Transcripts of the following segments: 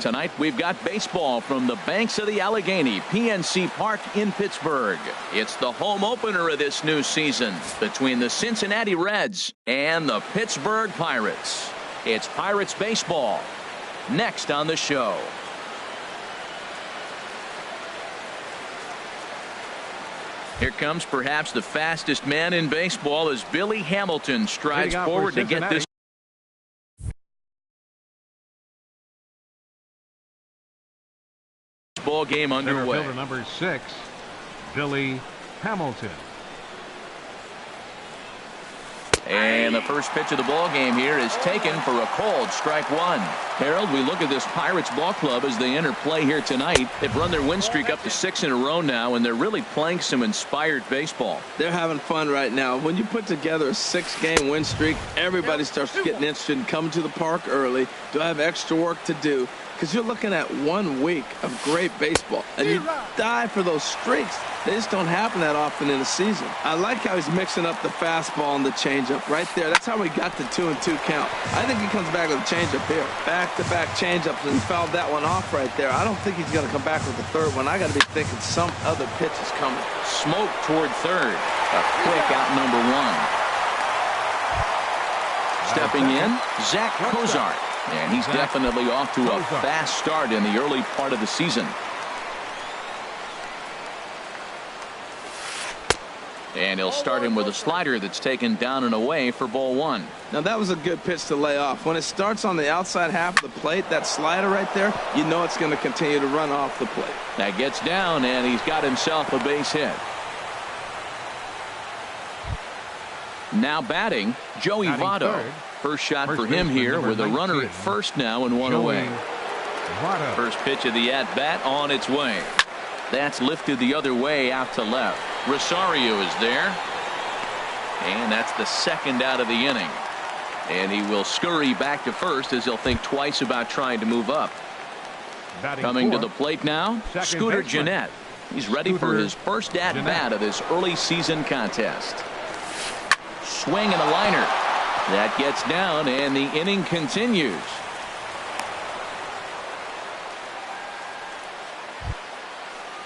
Tonight we've got baseball from the banks of the Allegheny, PNC Park in Pittsburgh. It's the home opener of this new season between the Cincinnati Reds and the Pittsburgh Pirates. It's Pirates baseball next on the show. Here comes perhaps the fastest man in baseball as Billy Hamilton strides forward to get this ball game underway. Fielder number 6, Billy Hamilton. And the first pitch of the ball game here is taken for a called strike one. Harold, we look at this Pirates ball club as they enter play here tonight. They've run their win streak up to 6 in a row now, and they're really playing some inspired baseball. They're having fun right now. When you put together a 6-game win streak, everybody starts getting interested in coming to the park early. Do I have extra work to do? Because you're looking at 1 week of great baseball, and you die for those streaks. They just don't happen that often in a season. I like how he's mixing up the fastball and the changeup right there. That's how we got the 2-2 count. I think he comes back with a changeup here. Back-to-back changeups and fouled that one off right there. I don't think he's going to come back with the third one. I got to be thinking some other pitch is coming. Smoke toward third. A quick out number 1. Stepping in, Zach Cozart. And he's definitely off to a fast start in the early part of the season. And he'll start him with a slider that's taken down and away for ball 1. Now that was a good pitch to lay off. When it starts on the outside half of the plate, that slider right there, you know it's going to continue to run off the plate. That gets down, and he's got himself a base hit. Now batting, Joey Votto. First shot for him here with a runner at first now and one away. First pitch of the at-bat on its way. That's lifted the other way out to left. Rosario is there. And that's the second out of the inning. And he will scurry back to first as he'll think twice about trying to move up. Coming to the plate now, Scooter Gennett. He's ready for his first at-bat of this early season contest. Swing and a liner. That gets down, and the inning continues.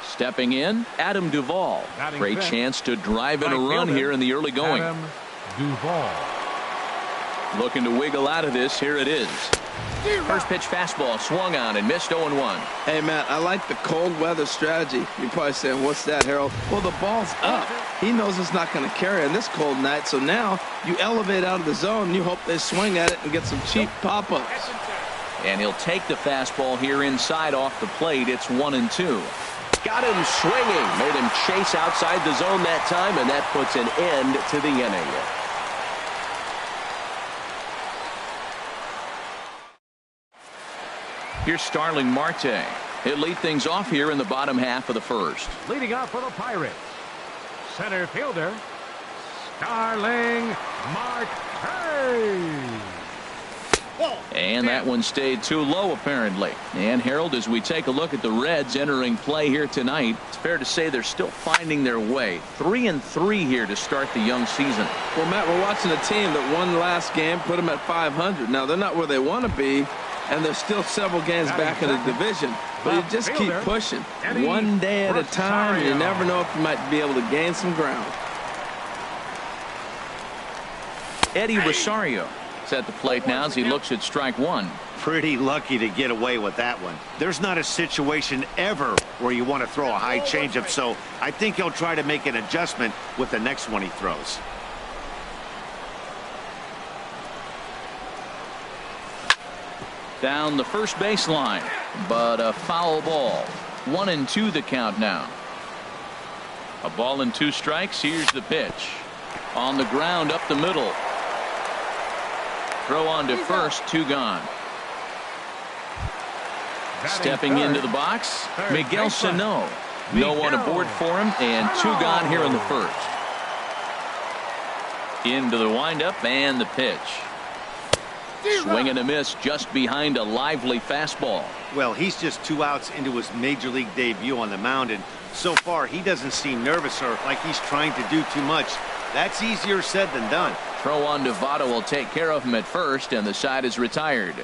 Stepping in, Adam Duvall. Great chance to drive in a run here in the early going. Adam Duvall. Looking to wiggle out of this. Here it is. First pitch fastball swung on and missed 0-1. Hey, Matt, I like the cold weather strategy. You're probably saying, what's that, Harold? Well, the ball's up. He knows it's not going to carry on this cold night, so now you elevate out of the zone. And you hope they swing at it and get some cheap pop-ups. And he'll take the fastball here inside off the plate. It's 1-2. Got him swinging. Made him chase outside the zone that time, and that puts an end to the inning. Here's Starling Marte. He'll lead things off here in the bottom half of the first. Leading off for the Pirates, center fielder, Starling Marte. And that one stayed too low, apparently. And Harold, as we take a look at the Reds entering play here tonight, it's fair to say they're still finding their way. 3-3 here to start the young season. Well, Matt, we're watching a team that won last game, put them at 500. Now, they're not where they want to be, and they're still several games back in the division. But you just keep pushing. One day at a time, and you never know if you might be able to gain some ground. Eddie Rosario is at the plate now as he looks at strike 1. Pretty lucky to get away with that one. There's not a situation ever where you want to throw a high changeup, so I think he'll try to make an adjustment with the next one he throws. Down the first baseline, but a foul ball. 1-2 the count now. A ball and 2 strikes. Here's the pitch. On the ground up the middle. Throw on to first, 2 gone. Stepping into the box, Miguel Sano. No one aboard for him, and 2 gone here in the first. Into the windup and the pitch. Swing and a miss just behind a lively fastball. Well, he's just 2 outs into his major league debut on the mound, and so far he doesn't seem nervous or like he's trying to do too much. That's easier said than done. Throw on to Votto will take care of him at first, and the side is retired.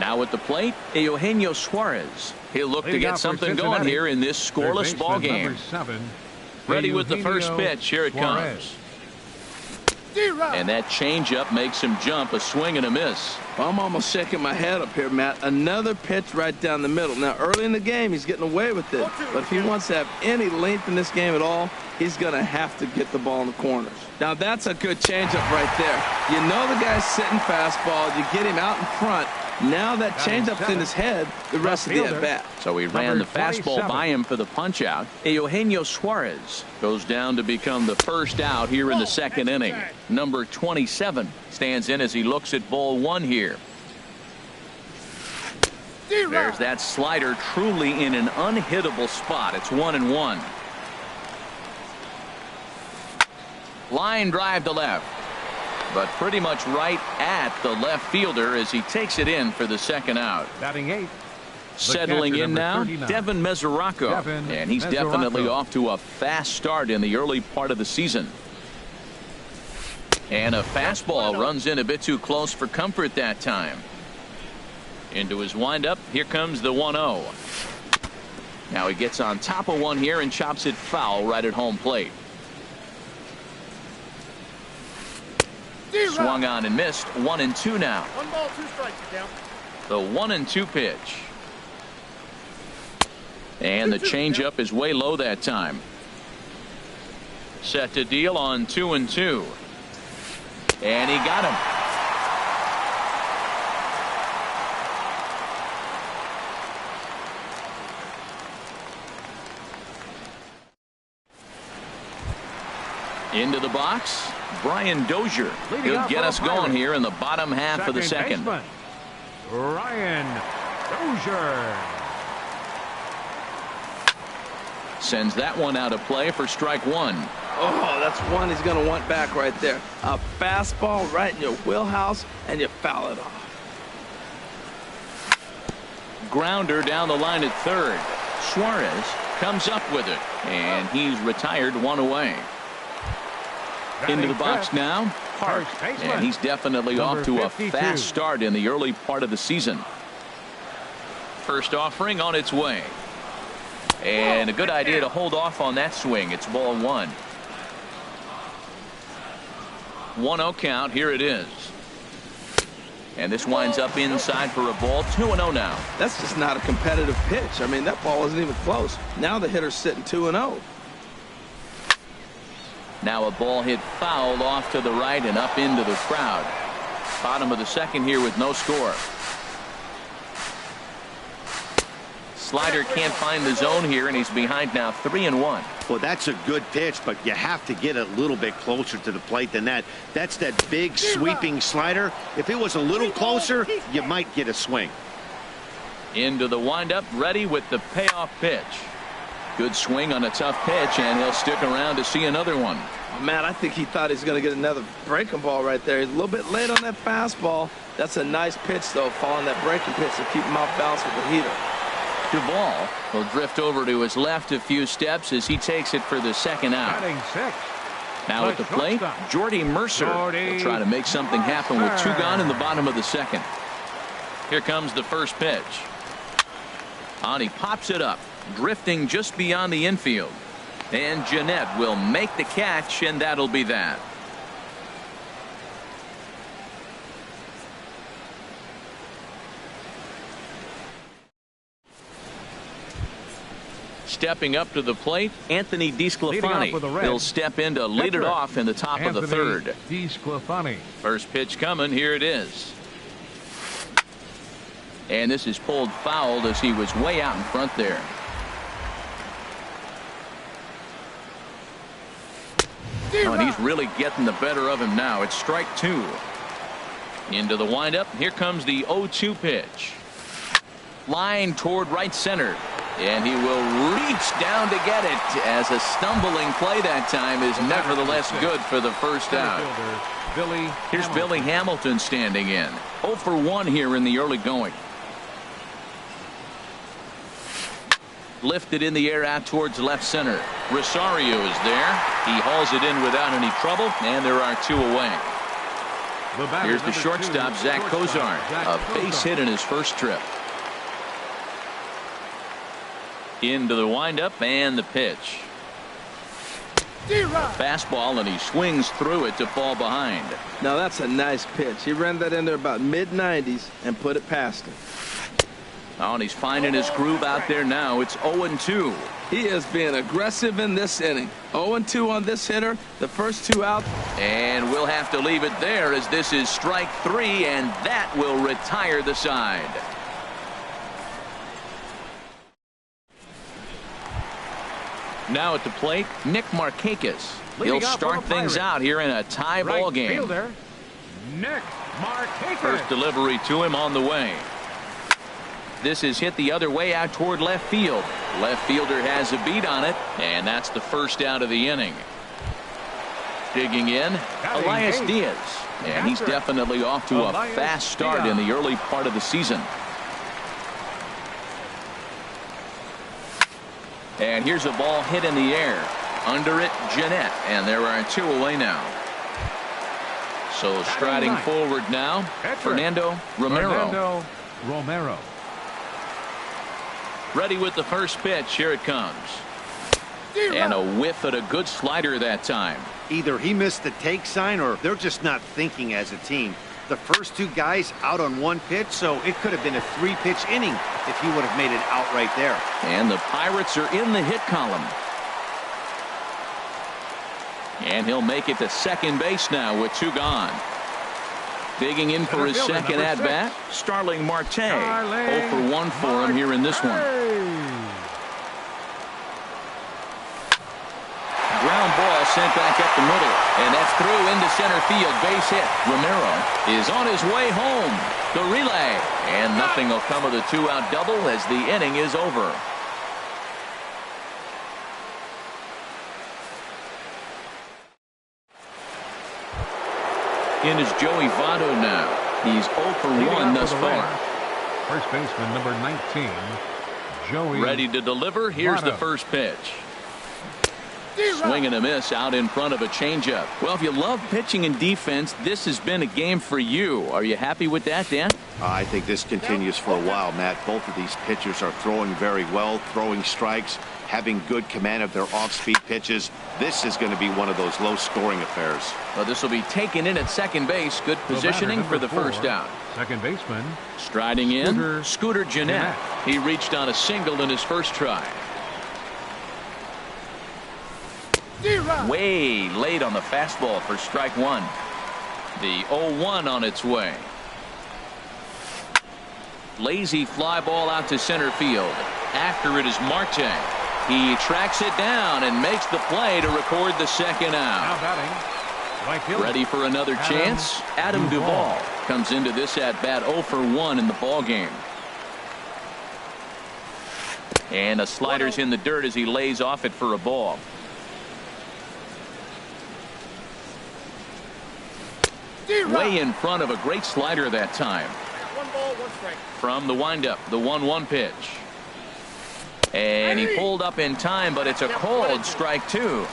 Now at the plate, Eugenio Suarez. He'll look to get something going here in this scoreless ball game. Ready with the first pitch. Here it comes. And that changeup makes him jump. A swing and a miss. Well, I'm almost shaking my head up here, Matt. Another pitch right down the middle. Now, early in the game, he's getting away with it. But if he wants to have any length in this game at all, he's going to have to get the ball in the corners. Now, that's a good changeup right there. You know the guy's sitting fastball. You get him out in front. Now that changeup's in his head the rest of the at-bat. So he ran the fastball by him for the punch-out. Eugenio Suarez goes down to become the first out here in the second inning. Number 27 stands in as he looks at ball one here. There's that slider truly in an unhittable spot. It's 1-1. Line drive to left. But pretty much right at the left fielder as he takes it in for the second out. Batting 8. Settling in now, Devin Mesoraco. And he's definitely off to a fast start in the early part of the season. And a fastball runs in a bit too close for comfort that time. Into his windup. Here comes the 1-0. Now he gets on top of one here and chops it foul right at home plate. Swung on and missed. 1-2 now. 1 ball, 2 strikes. Down. The 1-2 pitch. And the changeup is way low that time. Set to deal on 2-2. And he got him. Into the box, Brian Dozier. He'll get us going here in the bottom half of the second. Brian Dozier sends that one out of play for strike one. Oh, that's one he's going to want back right there. A fastball right in your wheelhouse, and you foul it off. Grounder down the line at third. Suarez comes up with it, and he's retired one away. Into the box now, Park, and he's definitely off to a fast start in the early part of the season. First offering on its way. And a good idea to hold off on that swing. It's ball one. 1-0 count. Here it is. And this winds up inside for a ball. 2-0 now. That's just not a competitive pitch. I mean, that ball isn't even close. Now the hitter's sitting 2-0. Now a ball hit foul off to the right and up into the crowd. Bottom of the second here with no score. Slider can't find the zone here, and he's behind now 3-1. Well, that's a good pitch, but you have to get a little bit closer to the plate than that. That's that big sweeping slider. If it was a little closer, you might get a swing. Into the windup, ready with the payoff pitch. Good swing on a tough pitch, and he'll stick around to see another one. Oh, Matt, I think he thought he was going to get another breaking ball right there. He's a little bit late on that fastball. That's a nice pitch, though, following that breaking pitch to keep him off balance with the heater. Duvall will drift over to his left a few steps as he takes it for the second out. Now at the plate, Jordy Mercer will try to make something happen with 2 gone in the bottom of the second. Here comes the first pitch. And he pops it up, drifting just beyond the infield. And Jeanette will make the catch, and that'll be that. Stepping up to the plate, Anthony DeSclafani. He'll step in to lead it off in the top of the third. First pitch coming. Here it is. And this is pulled foul as he was way out in front there. Oh, and he's really getting the better of him now. It's strike 2. Into the windup. Here comes the 0-2 pitch. Line toward right center. And he will reach down to get it, as a stumbling play that time is nevertheless good for the first out. Here's Billy Hamilton standing in. 0 for 1 here in the early going. Lifted in the air out towards left center. Rosario is there. He hauls it in without any trouble, and there are 2 away. Here's the shortstop, Zach Cozart. A base hit in his first trip. Into the windup and the pitch. Fastball, and he swings through it to fall behind. Now that's a nice pitch. He ran that in there about mid-90s and put it past him. Oh, and he's finding his groove out there now. It's 0-2. He is being aggressive in this inning. 0-2 on this hitter. The first two out. And we'll have to leave it there as this is strike 3, and that will retire the side. Now at the plate, Nick Markakis. He'll start things out here in a tie ball game. Fielder, Nick Markakis. First delivery to him on the way. This is hit the other way out toward left field. Left fielder has a beat on it, and that's the first out of the inning. Digging in, Elias Diaz. And he's definitely off to a fast start in the early part of the season. And here's a ball hit in the air. Under it, Jeanette. And there are 2 away now. So striding forward now, Fernando Romero. Ready with the first pitch. Here it comes. And a whiff at a good slider that time. Either he missed the take sign or they're just not thinking as a team. The first 2 guys out on 1 pitch, so it could have been a 3-pitch inning if he would have made it out right there. And the Pirates are in the hit column. And he'll make it to second base now with 2 gone. Digging in for his second at-bat, Starling Marte. 0 for 1 for him here in this one. Ground ball sent back up the middle, and that's through into center field. Base hit. Romero is on his way home. The relay, and nothing will come of the 2-out double as the inning is over. In is Joey Votto now. He's 0 for 1 thus far. First baseman number 19, Joey. Ready to deliver. Here's the first pitch. Swing and a miss out in front of a changeup. Well, if you love pitching and defense, this has been a game for you. Are you happy with that, Dan? I think this continues for a while, Matt. Both of these pitchers are throwing very well, throwing strikes, having good command of their off-speed pitches. This is going to be one of those low-scoring affairs. Well, this will be taken in at second base. Good positioning for the first out. Second baseman. Striding in, Scooter Jeanette. He reached on a single in his first try. Way late on the fastball for strike 1. The 0-1 on its way. Lazy fly ball out to center field. After it is Marte. He tracks it down and makes the play to record the second out. Now batting, right fielder. Ready for another chance? Adam Duvall comes into this at bat 0 for 1 in the ball game. And a slider's in the dirt as he lays off it for a ball. Way in front of a great slider that time. 1 ball, 1 strike. From the windup, the 1-1 pitch. And he pulled up in time, but it's a cold strike 2.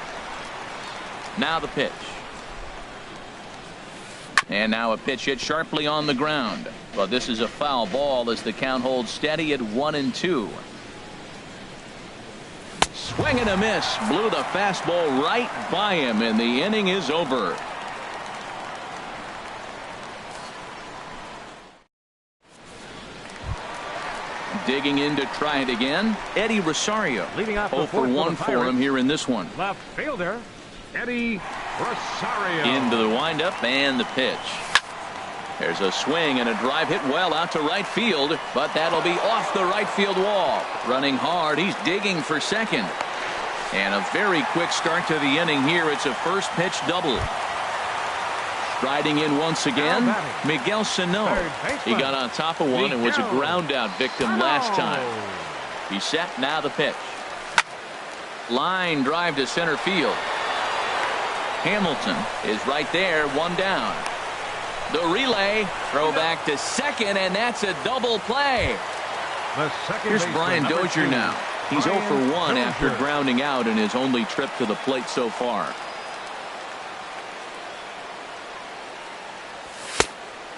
Now the pitch. And now a pitch hit sharply on the ground. But this is a foul ball as the count holds steady at 1-2. Swing and a miss. Blew the fastball right by him, and the inning is over. Digging in to try it again, Eddie Rosario. Leading off 0 for 1 for him here in this one. Left fielder, Eddie Rosario. Into the windup and the pitch. There's a swing and a drive hit well out to right field, but that'll be off the right field wall. Running hard, he's digging for second. And a very quick start to the inning here. It's a first pitch double. Striding in once again, Miguel Sano. He got on top of one and was a ground out victim last time. He's set, now the pitch. Line drive to center field. Hamilton is right there, 1 down. The relay, throw back to second, and that's a double play. Here's Brian Dozier now. He's 0 for 1 after grounding out in his only trip to the plate so far.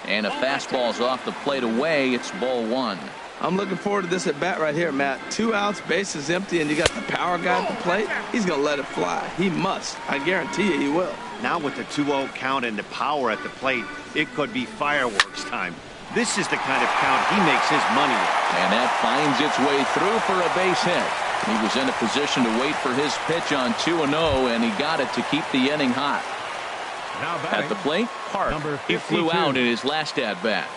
And a fastball's off the plate away. It's ball one. I'm looking forward to this at bat right here, Matt. 2 outs, bases empty, and you got the power guy at the plate. He's going to let it fly. He must. I guarantee you he will. Now with the 2-0 count and the power at the plate, it could be fireworks time. This is the kind of count he makes his money with. And that finds its way through for a base hit. He was in a position to wait for his pitch on 2-0, and he got it to keep the inning hot. At the plate, Hart. He flew out in his last at-bat.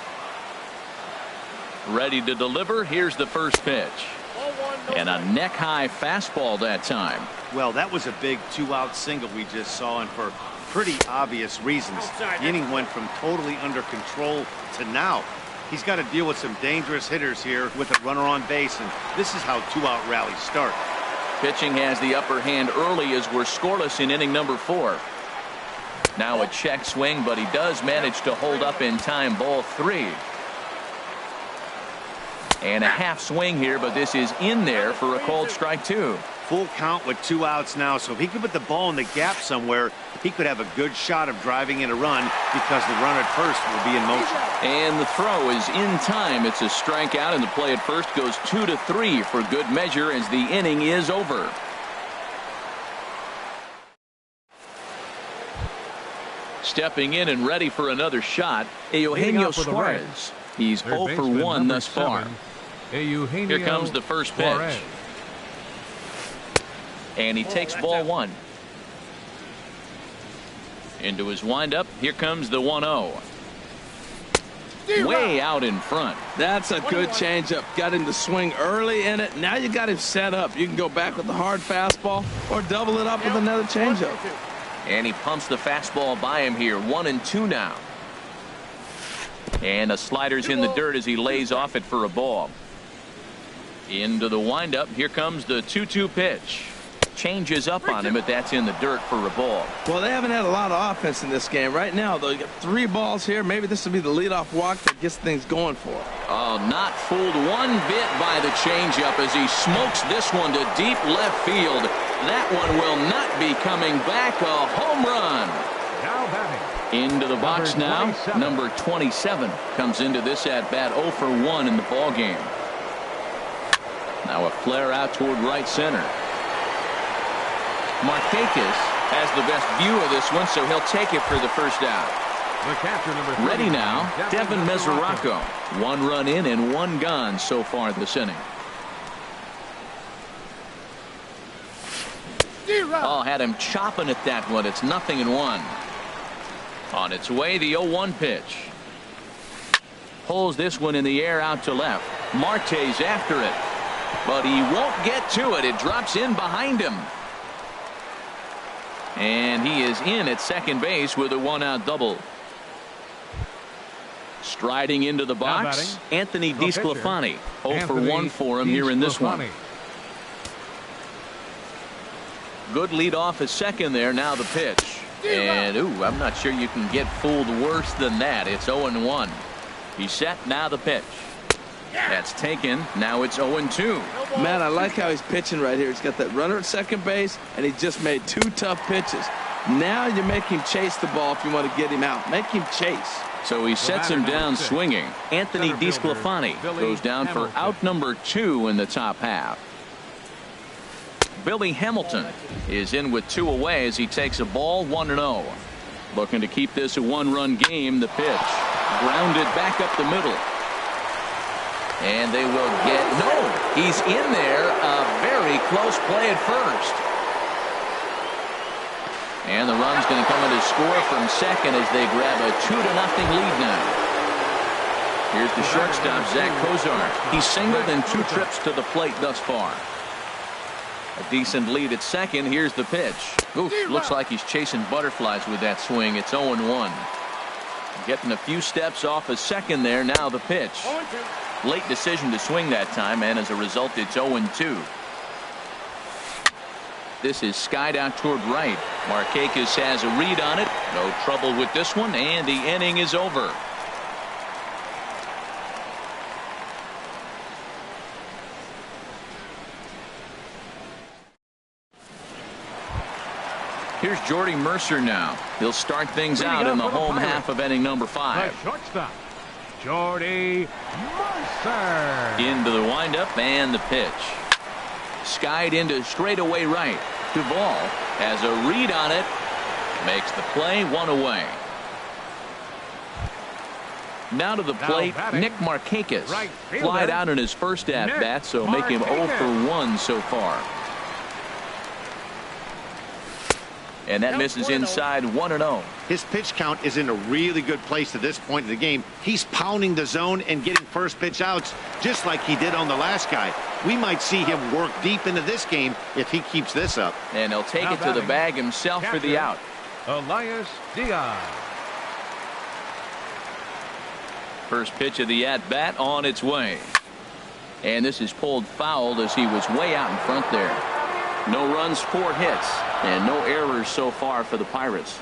Ready to deliver. Here's the first pitch. And a neck-high fastball that time. Well, that was a big 2-out single we just saw, and for pretty obvious reasons. The inning went from totally under control to now. He's got to deal with some dangerous hitters here with a runner on base, and this is how 2-out rallies start. Pitching has the upper hand early as we're scoreless in inning number 4. Now a check swing, but he does manage to hold up in time. Ball 3. And a half swing here, but this is in there for a called strike 2. Full count with 2 outs now, so if he could put the ball in the gap somewhere, he could have a good shot of driving in a run because the runner at first will be in motion. And the throw is in time. It's a strikeout, and the play at first goes 2-3 for good measure as the inning is over. Stepping in and ready for another shot, Eugenio Suarez. He's 0 for 1 thus far. Here comes the first pitch. And he takes ball 1. Into his windup. Here comes the 1-0. Way out in front. That's a good changeup. Got him to swing early in it. Now you got him set up. You can go back with the hard fastball or double it up with another changeup. And he pumps the fastball by him here. 1-2 now. And a slider's in the dirt as he lays off it for a ball. Into the windup. Here comes the 2-2 pitch. Changes up on him, but that's in the dirt for a ball. Well, they haven't had a lot of offense in this game. Right now, though, you got 3 balls here. Maybe this will be the leadoff walk that gets things going for him. Oh, not fooled one bit by the changeup as he smokes this one to deep left field. That one will not be coming back. A home run. Now batting. Into the box now. Number 27 comes into this at bat 0 for 1 in the ball game. Now a flare out toward right center. Markakis has the best view of this one, so he'll take it for the first out. The catcher, number 30, ready now, Devin Mesoraco. 1 run in and 1 gone so far this inning. Oh, had him chopping at that one. It's 0-1. On its way, the 0-1 pitch. Pulls this one in the air out to left. Marte's after it, but he won't get to it. It drops in behind him. And he is in at second base with a 1-out double. Striding into the box, Anthony DeSclafani. 0 for 1 for him here in this one. Good lead off at second there. Now the pitch. And, ooh, I'm not sure you can get fooled worse than that. It's 0-1. He's set. Now the pitch. That's taken. Now it's 0-2. Man, I like how he's pitching right here. He's got that runner at second base, and he just made 2 tough pitches. Now you make him chase the ball if you want to get him out. Make him chase. So he sets him down swinging. Anthony DeSclafani goes down for out number 2 in the top half. Billy Hamilton is in with 2 away as he takes a ball 1-0. Looking to keep this a 1-run game. The pitch grounded back up the middle. And they will get, no, he's in there. A very close play at first. And the run's going to come in to score from second as they grab a 2-0 lead now. Here's the shortstop, Zach Kozar. He's singled in 2 trips to the plate thus far. A decent lead at second. Here's the pitch. Oof, looks like he's chasing butterflies with that swing. It's 0-1. Getting a few steps off a second there. Now the pitch. Late decision to swing that time, and as a result, it's 0-2. This is skied out toward right. Markakis has a read on it. No trouble with this one, and the inning is over. Here's Jordy Mercer now. He'll start things out in the home half of inning number 5. The shortstop, Jordy Mercer. Into the windup and the pitch. Skied into straightaway right. Duvall has a read on it. Makes the play, 1 away. Now to the plate, Nick Markakis. Flied out in his first at-bat, so make him 0 for 1 so far. And that misses inside, 1-0. His pitch count is in a really good place at this point in the game. He's pounding the zone and getting first pitch outs just like he did on the last guy. We might see him work deep into this game if he keeps this up. And he'll take it to the bag himself for the out. Elias Diaz. First pitch of the at-bat on its way. And this is pulled foul as he was way out in front there. No runs, 4 hits, and no errors so far for the Pirates.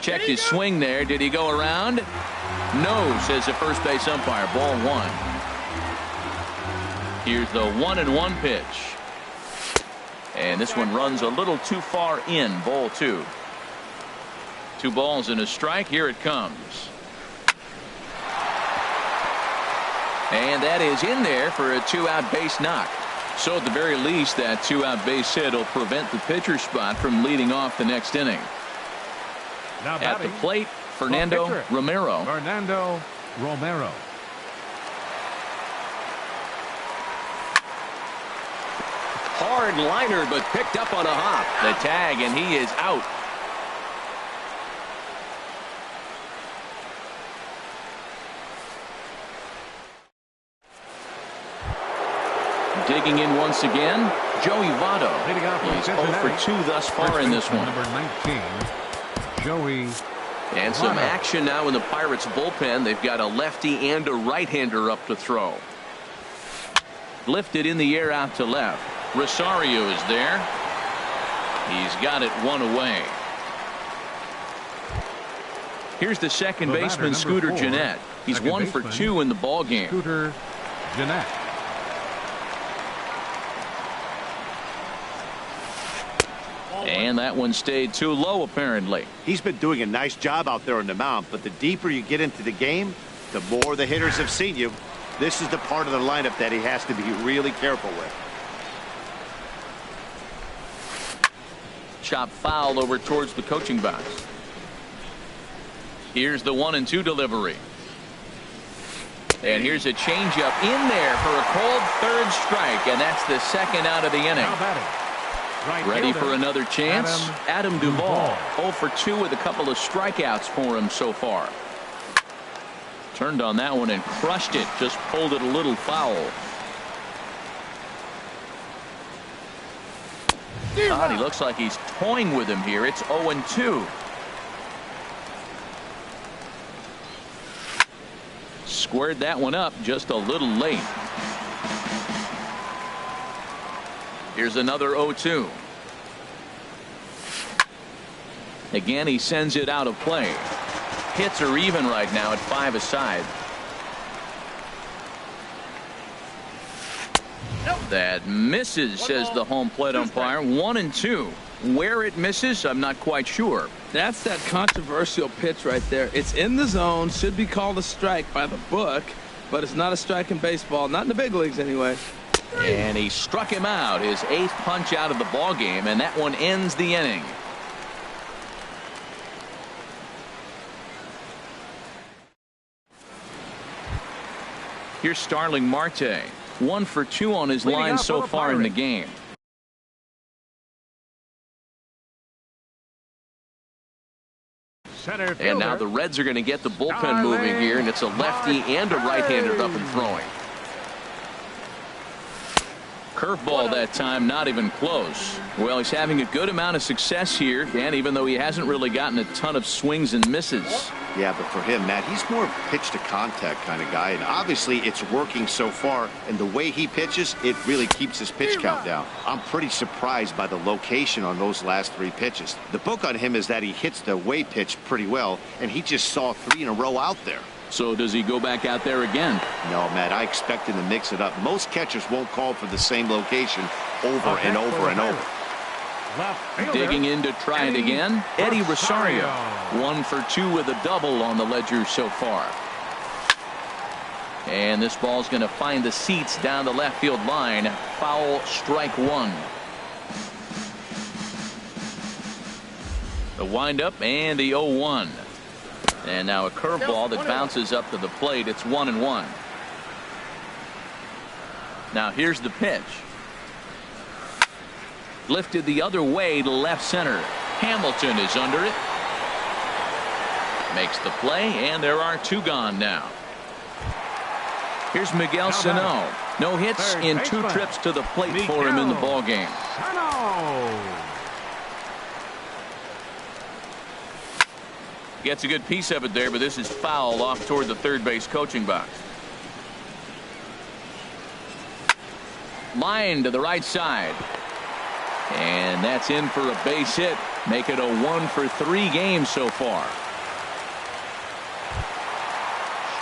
Checked his swing there. Did he go around? No, says the first base umpire. Ball 1. Here's the 1-1 pitch. And this one runs a little too far in. Ball 2. 2 balls and a strike. Here it comes. And that is in there for a 2-out base knock. So at the very least, that 2-out base hit will prevent the pitcher spot from leading off the next inning. Now at the plate, Fernando Romero. Fernando Romero. Hard liner, but picked up on a hop. The tag, and he is out. Digging in once again, Joey Votto. He's 0 for 2 thus far in this one. Number 19, Joey. And some action now in the Pirates bullpen. They've got a lefty and a right-hander up to throw. Lifted in the air out to left. Rosario is there. He's got it 1 away. Here's the second baseman, Scooter Gennett. He's 1 for 2 in the ball game. Scooter Gennett. And that one stayed too low, apparently. He's been doing a nice job out there on the mound, but the deeper you get into the game, the more the hitters have seen you. This is the part of the lineup that he has to be really careful with. Chop foul over towards the coaching box. Here's the 1-2 delivery. And here's a changeup in there for a called 3rd strike, and that's the 2nd out of the inning. Ready for another chance? Adam Duvall, 0 for 2 with a couple of strikeouts for him so far. Turned on that one and crushed it. Just pulled it a little foul. God, he looks like he's toying with him here. It's 0-2. Squared that one up just a little late. Here's another 0-2. Again, he sends it out of play. Hits are even right now at 5 aside. That misses, says the home plate umpire. 1-2. Where it misses, I'm not quite sure. That's that controversial pitch right there. It's in the zone, should be called a strike by the book, but it's not a strike in baseball, not in the big leagues anyway. And he struck him out, his 8th punch out of the ball game, and that one ends the inning. Here's Starling Marte, 1 for 2 on his line so far in the game. And now the Reds are going to get the bullpen moving here, and it's a lefty and a right-hander up and throwing. Curveball that time, not even close. Well, he's having a good amount of success here, and even though he hasn't really gotten a ton of swings and misses. Yeah, but for him, Matt, he's more pitch to contact kind of guy, and obviously it's working so far, and the way he pitches, it really keeps his pitch count down. I'm pretty surprised by the location on those last 3 pitches. The book on him is that he hits the away pitch pretty well, and he just saw 3 in a row out there. So does he go back out there again? No, Matt, I expect him to mix it up. Most catchers won't call for the same location over and over and over. Digging in to try it again, Eddie Rosario. 1 for 2 with a double on the ledger so far. And this ball's going to find the seats down the left field line. Foul, strike one. The windup and the 0-1. And now a curveball that bounces up to the plate. It's 1-1. Now here's the pitch. Lifted the other way to left center. Hamilton is under it. Makes the play, and there are two gone now. Here's Miguel Sano. No hits in two trips to the plate for him in the ball game. Gets a good piece of it there, but this is foul off toward the third base coaching box. Line to the right side. And that's in for a base hit. Make it a 1-for-3 game so far.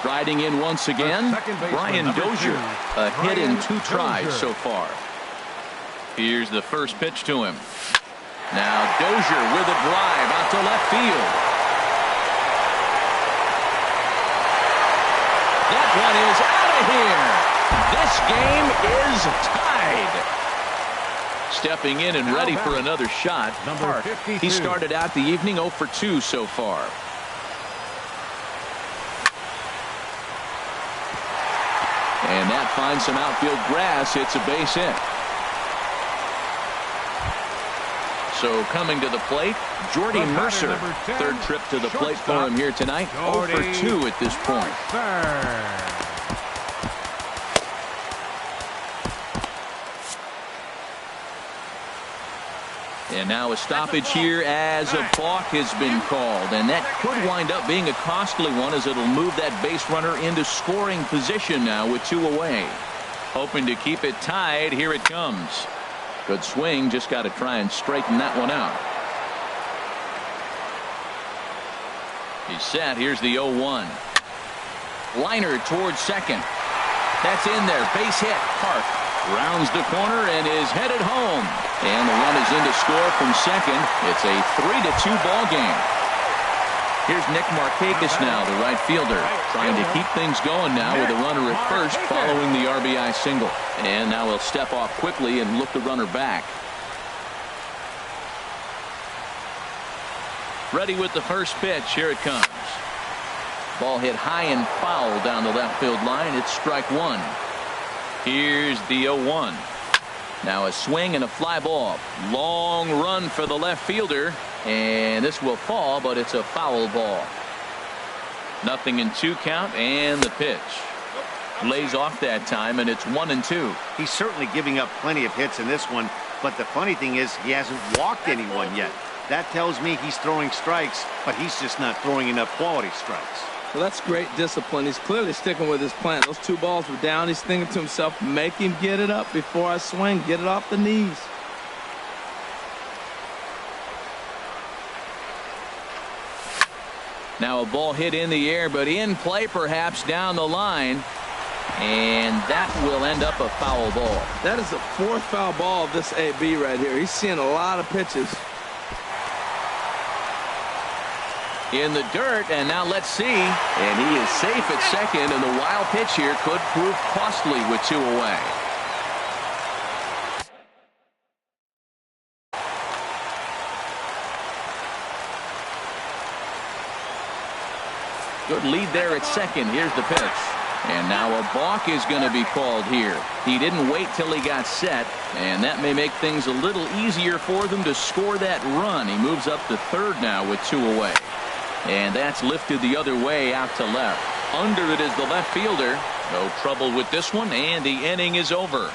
Striding in once again, Brian Dozier. A hit in two tries so far. Here's the first pitch to him. Now Dozier with a drive out to left field. That one is out of here. This game is tied. Stepping in and ready for another shot. Park. He started out the evening 0 for 2 so far. And that finds some outfield grass. It's a base hit. So coming to the plate, Jordy Mercer. Third trip to the plate for him here tonight. 0 for 2 at this point. And now a stoppage here as a balk has been called. And that could wind up being a costly one as it'll move that base runner into scoring position now with 2 away. Hoping to keep it tied. Here it comes. Good swing. Just got to try and straighten that one out. He's set. Here's the 0-1. Liner towards second. That's in there. Base hit. Park rounds the corner and is headed home. And the run is in to score from second. It's a 3-2 ball game. Here's Nick Markakis now, the right fielder, trying to keep things going now with a runner at first following the RBI single. And now he'll step off quickly and look the runner back. Ready with the first pitch. Here it comes. Ball hit high and foul down the left field line. It's strike one. Here's the 0-1. Now a swing and a fly ball. Long run for the left fielder. And this will fall, but it's a foul ball. Nothing in 2 count, and the pitch. Lays off that time, and it's 1-2. He's certainly giving up plenty of hits in this one, but the funny thing is he hasn't walked anyone yet. That tells me he's throwing strikes, but he's just not throwing enough quality strikes. Well, that's great discipline. He's clearly sticking with his plan. Those 2 balls were down. He's thinking to himself, make him get it up before I swing. Get it off the knees. Now a ball hit in the air, but in play perhaps down the line. And that will end up a foul ball. That is the 4th foul ball of this AB right here. He's seeing a lot of pitches. In the dirt, and now let's see. And he is safe at second, and the wild pitch here could prove costly with 2 away. Good lead there at second. Here's the pitch. And now a balk is going to be called here. He didn't wait till he got set, and that may make things a little easier for them to score that run. He moves up to third now with 2 away. And that's lifted the other way out to left. Under it is the left fielder. No trouble with this one, and the inning is over.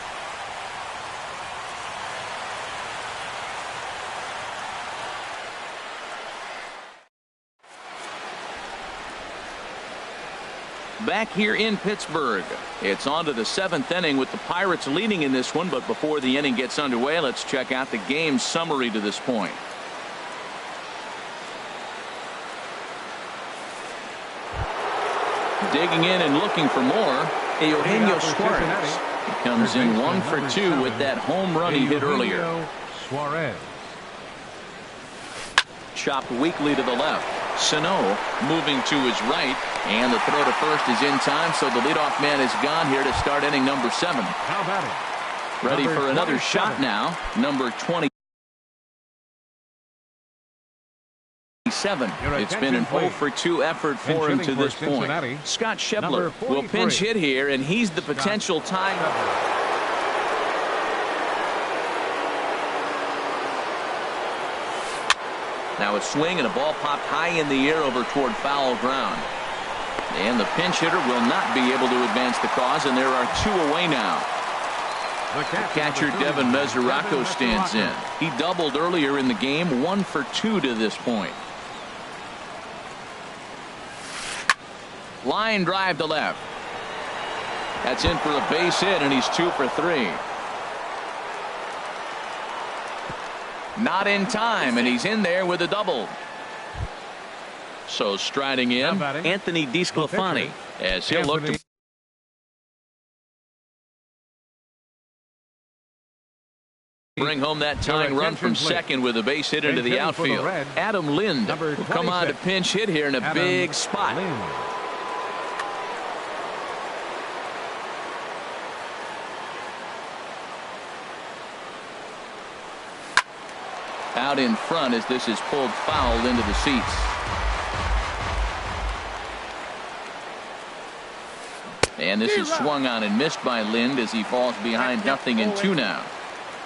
Back here in Pittsburgh, it's on to the 7th inning with the Pirates leading in this one. But before the inning gets underway, let's check out the game summary to this point. Digging in and looking for more, Eugenio Suarez. He comes in 1 for 2 with that home run he hit earlier. Suarez. Chopped weakly to the left. Sano moving to his right, and the throw to first is in time, so the leadoff man is gone here to start inning number 7. How about it? Ready Number for another 27. shot now. Number 27. It's been an 0-for-2 effort for him to this point. Scott Schebler will pinch hit here, and he's the potential time. Now a swing and a ball popped high in the air over toward foul ground. And the pinch hitter will not be able to advance the cause, and there are 2 away now. The catcher Devin Mesoraco stands in. He doubled earlier in the game, 1 for 2 to this point. Line drive to left. That's in for a base hit, and he's 2 for 3. Not in time, and he's in there with a double. So striding in, Anthony DeSclafani, as he'll look to bring home that tying run from second with a base hit into the outfield. Adam Lind will come on to pinch hit here in a big spot. Out in front as this is pulled foul into the seats. And this is swung on and missed by Lind as he falls behind 0-2 now.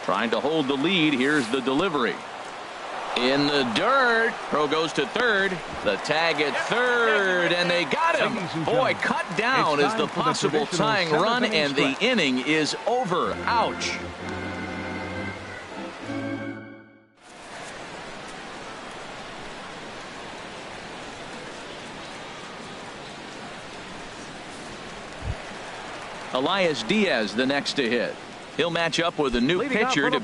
Trying to hold the lead. Here's the delivery. In the dirt. Pro goes to third. The tag at third, and they got him. Boy, cut down is the possible tying run, and the inning is over. Ouch. Elias Diaz the next to hit. He'll match up with a new pitcher to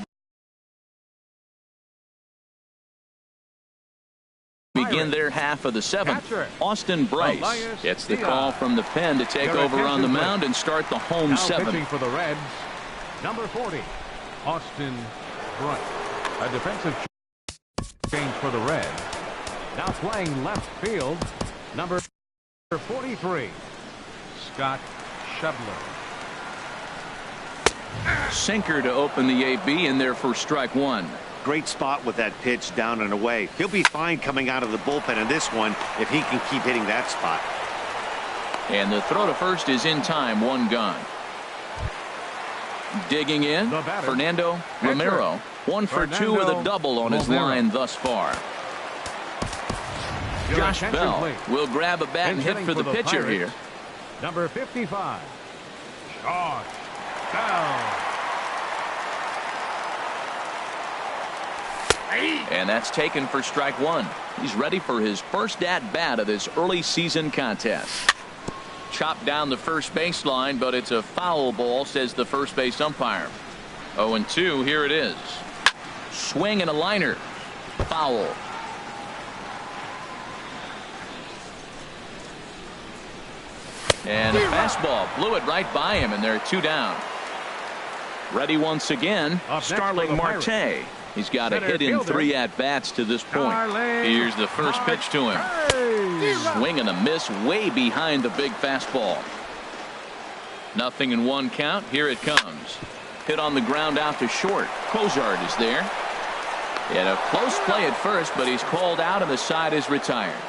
begin their half of the 7th. Austin Bryce gets the call from the pen to take over on the mound and start the home 7th. Pitching for the Reds, number 40, Austin Bryce. A defensive change for the Reds. Now playing left field, number 43, Scott Schebler. Sinker to open the AB in there for strike 1. Great spot with that pitch down and away. He'll be fine coming out of the bullpen in this one if he can keep hitting that spot. And the throw to first is in time. 1 gone. Digging in, Fernando Romero. 1 for 2 with a double on his line thus far. Josh Bell will grab a bat and hit for the pitcher here. Number 55, Josh Bell. And that's taken for strike 1. He's ready for his first at-bat of this early season contest. Chopped down the first baseline, but it's a foul ball, says the first base umpire. 0-2, here it is. Swing and a liner. Foul. And a fastball blew it right by him, and they're 2 down. Ready once again, Starling Marte. He's got a hit in 3 at-bats to this point. Here's the first pitch to him. Swing and a miss way behind the big fastball. 0-1 count. Here it comes. Hit on the ground out to short. Cozart is there. And a close play at first, but he's called out and the side is retired.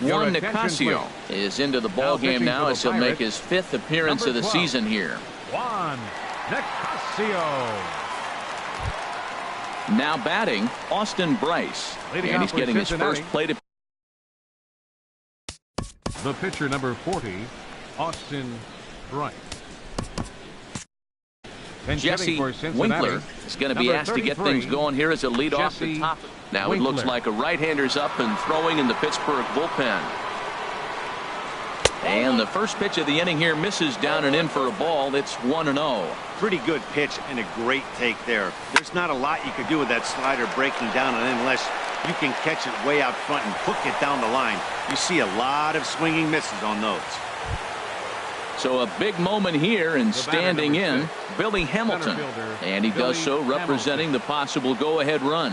Juan Nicasio is into the ball game now as he'll make his 5th appearance of the season here. Juan Nicasio. Now batting, Austin Bryce. And he's getting his first plate. The pitcher, number 40, Austin Bryce. Jesse Winkler is going to be asked to get things going here as a lead off the top. Now it looks like a right-hander's up and throwing in the Pittsburgh bullpen. And the first pitch of the inning here misses down and in for a ball. It's 1-0. Pretty good pitch and a great take there. There's not a lot you could do with that slider breaking down and in unless you can catch it way out front and hook it down the line. You see a lot of swinging misses on those. So a big moment here, and standing in, Billy Hamilton. And he does so representing the possible go-ahead run.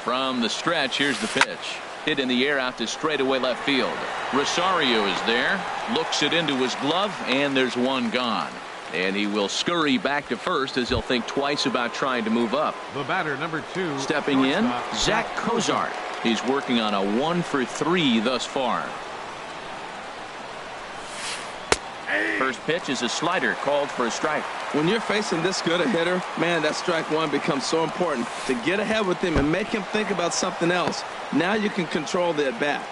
From the stretch, here's the pitch. Hit in the air out to straightaway left field. Rosario is there, looks it into his glove, and there's one gone. And he will scurry back to first as he'll think twice about trying to move up. The batter, number 2. Stepping in, Zach Cozart. He's working on a 1-for-3 thus far. First pitch is a slider called for a strike. When you're facing this good a hitter, man, that strike one becomes so important to get ahead with him and make him think about something else. Now you can control the at bat.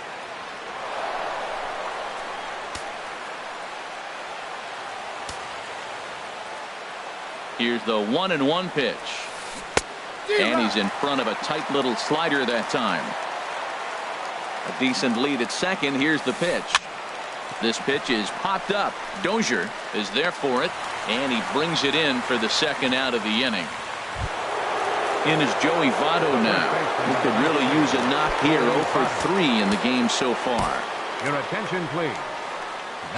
Here's the 1-1 pitch. And he's in front of a tight little slider that time. A decent lead at second. Here's the pitch. This pitch is popped up. Dozier is there for it, and he brings it in for the second out of the inning. In is Joey Votto now. He could really use a knock here. 0-for-3 in the game so far. Your attention, please.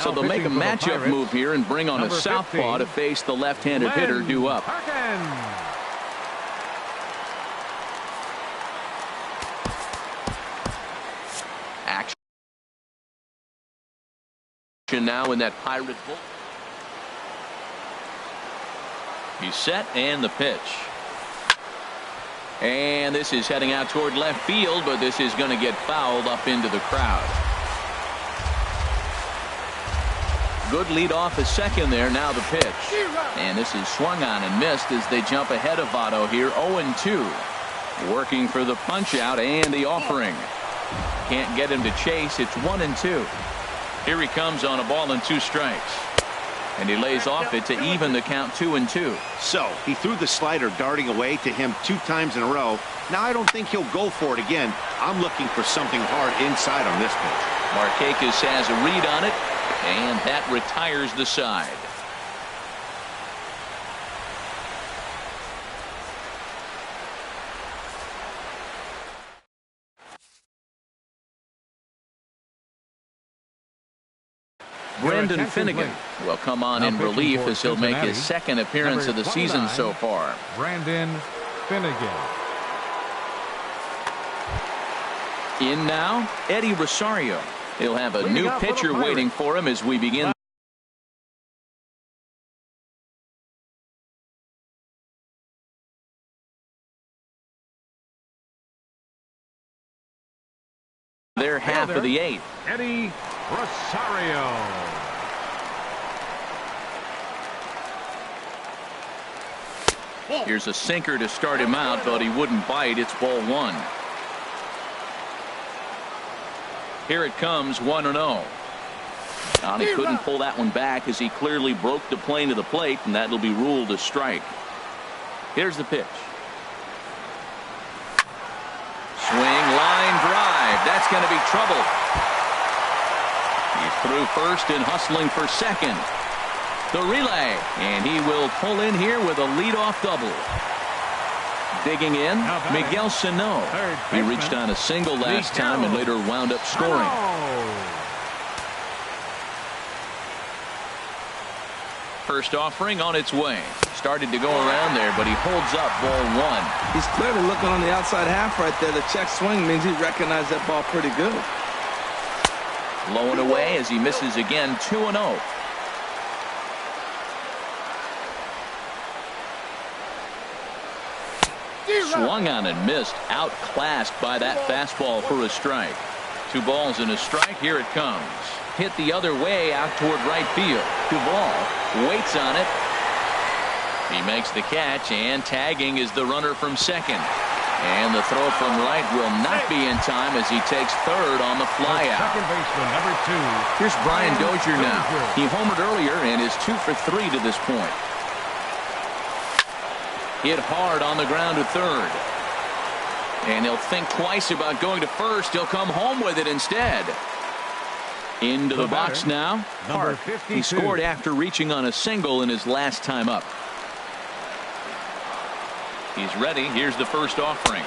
So they'll make a matchup move here and bring on a southpaw to face the left-handed hitter due up. Action now in that Pirate bull. He's set, and the pitch. And this is heading out toward left field, but this is going to get fouled up into the crowd. Good lead off at second there. Now the pitch. And this is swung on and missed as they jump ahead of Votto here. 0-2. Working for the punch out and the offering. Can't get him to chase. It's 1-2. Here he comes on a ball and 2 strikes. And he lays off it to even the count 2-2. So he threw the slider darting away to him 2 times in a row. Now I don't think he'll go for it again. I'm looking for something hard inside on this pitch. Markakis has a read on it, and that retires the side. Brendan Finnegan will come on in relief as he'll make his second appearance of the season so far. Brendan Finnegan. In now, Eddie Rosario. He'll have a new pitcher waiting for him as we begin. They're half of the 8th. Eddie Rosario. Here's a sinker to start him out, but he wouldn't bite. It's ball 1. Here it comes, 1-0. And he couldn't pull that one back as he clearly broke the plane to the plate, and that'll be ruled a strike. Here's the pitch. Swing, line drive. That's going to be trouble. He's through first and hustling for second. The relay, and he will pull in here with a leadoff double. Digging in, Miguel Sano. He reached on a single last time and later wound up scoring. First offering on its way. Started to go around there, but he holds up ball 1. He's clearly looking on the outside half right there. The check swing means he recognized that ball pretty good. Low and away as he misses again. 2-0. Swung on and missed. Outclassed by that fastball for a strike. 2 balls and a strike. Here it comes. Hit the other way out toward right field. Duvall waits on it. He makes the catch, and tagging is the runner from second. And the throw from right will not be in time as he takes third on the flyout. Second baseman, number 2. Here's Brian Dozier now. He homered earlier and is 2 for 3 to this point. Hit hard on the ground to third. And he'll think twice about going to first. He'll come home with it instead. Into the box now. Number 52. He scored after reaching on a single in his last time up. He's ready. Here's the first offering.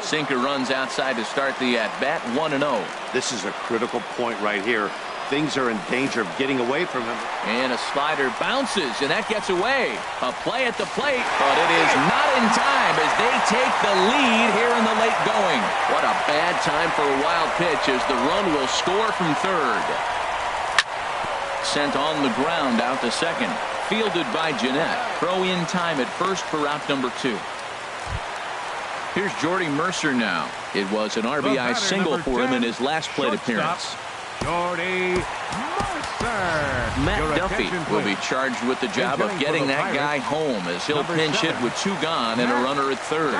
Sinker runs outside to start the at-bat. 1-0. This is a critical point right here. things are in danger of getting away from him. And a slider bounces, and that gets away. A play at the plate, but it is not in time as they take the lead here in the late going. What a bad time for a wild pitch as the run will score from third. Sent on the ground out to second. Fielded by Jeanette. Throw in time at first for out number 2. Here's Jordy Mercer now. It was an RBI single for him in his last plate appearance. Jordy Mercer. Matt Duffy will be charged with the job of getting that guy home as he'll pinch hit with 2 gone and a runner at third.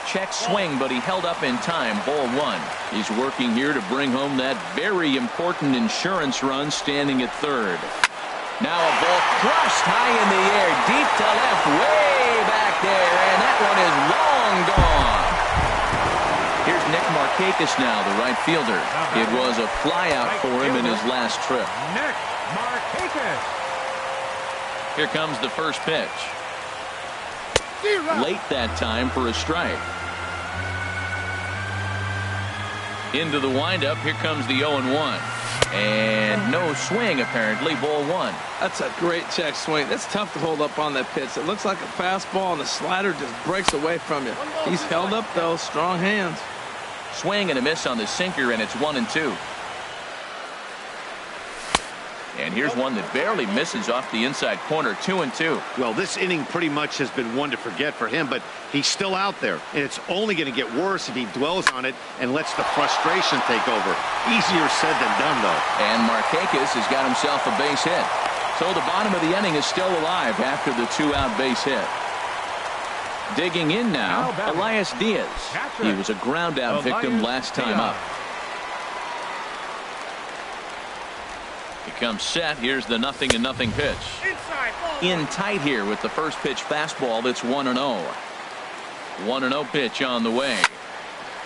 Check swing, but he held up in time. Ball 1. He's working here to bring home that very important insurance run, standing at third. Now a ball crushed high in the air, deep to left, way back there, and that one is long gone. Here's Nick Markakis now, the right fielder. It was a flyout for him in his last trip. Nick Markakis. Here comes the first pitch. Late that time for a strike. Into the windup. Here comes the 0-1. And no swing, apparently. Ball 1. That's a great check swing. That's tough to hold up on that pitch. It looks like a fastball, and the slider just breaks away from you. He's held up, though. Strong hands. Swing and a miss on the sinker, and it's 1-2. And here's one that barely misses off the inside corner. 2-2. Well, this inning pretty much has been one to forget for him, but he's still out there, and it's only going to get worse if he dwells on it and lets the frustration take over. Easier said than done, though. And Markakis has got himself a base hit. So the bottom of the inning is still alive after the 2-out base hit. Digging in now, Elias Diaz. He was a ground-out victim last time up. He comes set. Here's the 0-0 pitch. In tight here with the first pitch fastball. That's 1-0. 1-0 pitch on the way.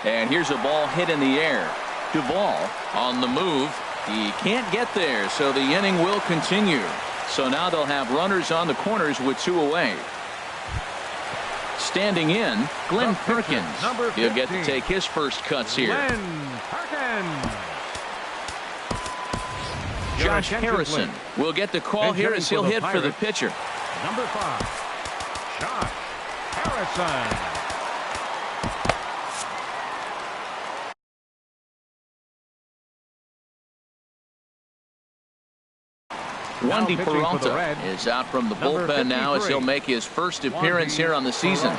And here's a ball hit in the air. Duvall on the move. He can't get there, so the inning will continue. So now they'll have runners on the corners with 2 away. Standing in, Glenn Perkins. He'll get to take his first cuts here. Glenn Perkins. Josh Harrison will get the call here as he'll hit for the pitcher. Number 5, Josh Harrison. Wandy Peralta is out from the bullpen now as he'll make his first appearance here on the season.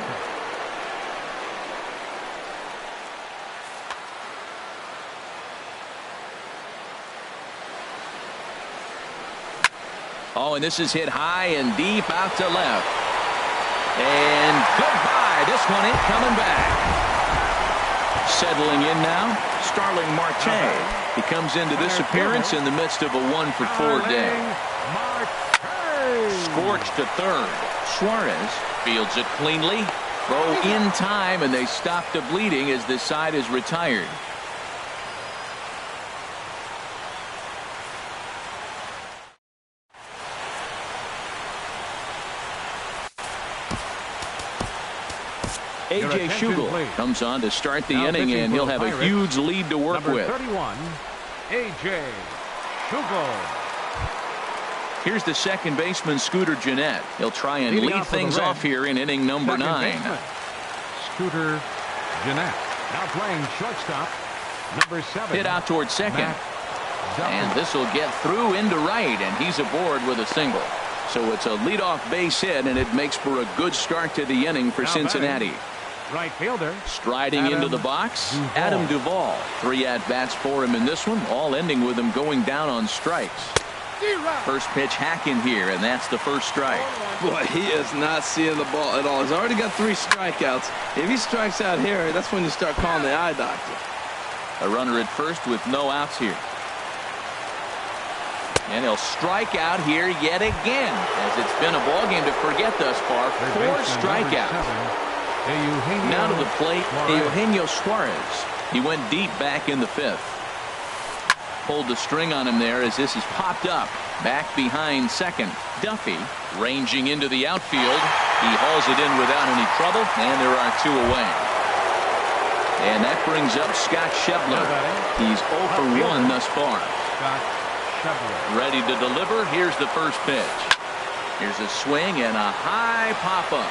Oh, and this is hit high and deep out to left. And goodbye. This one ain't coming back. Settling in now, Starling Marte. He comes into this appearance in the midst of a 1-for-4 day. Scorched to third. Suarez fields it cleanly. Throw in time, and they stop the bleeding as this side is retired. A.J. Schugel comes on to start the inning, and he'll have a huge lead to work with. 31, A.J. Schugel. Here's the second baseman, Scooter Gennett. He'll try and lead things off here in inning number 9. Scooter Gennett now playing shortstop, number 7. Hit out towards second. And this will get through into right, and he's aboard with a single. So it's a leadoff base hit, and it makes for a good start to the inning for Cincinnati. Right fielder. Striding into the box, Adam Duvall. 3 at-bats for him in this one, all ending with him going down on strikes. First pitch hacking here, and that's the first strike. Boy, he is not seeing the ball at all. He's already got 3 strikeouts. If he strikes out here, that's when you start calling the eye doctor. A runner at first with no outs here. And he'll strike out here yet again, as it's been a ballgame to forget thus far. 4 strikeouts. Now to the plate, Eugenio Suarez. He went deep back in the 5th. Pulled the string on him there as this is popped up. Back behind second. Duffy ranging into the outfield. He hauls it in without any trouble, and there are 2 away. And that brings up Scott Schebler. He's 0 for 1 thus far. Ready to deliver. Here's the first pitch. Here's a swing and a high pop-up.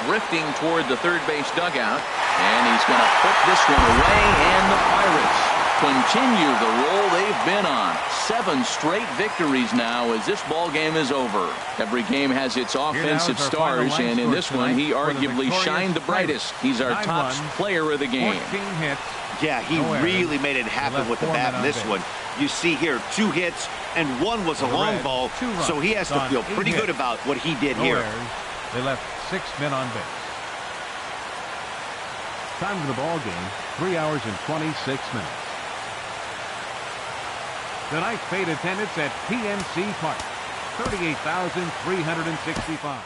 Drifting toward the third base dugout. And he's going to put this one away. And the Pirates continue the roll they've been on. 7 straight victories now as this ball game is over. Every game has its offensive stars, and in this one he arguably shined the brightest. He's our top player of the game. Yeah, he really made it happen with the bat in this one. You see here 2 hits and 1 was a long ball, so he has to feel pretty good about what he did here. They left 6 men on base. Time of the ball game, 3 hours and 26 minutes. Tonight's paid attendance at PNC Park, 38,365.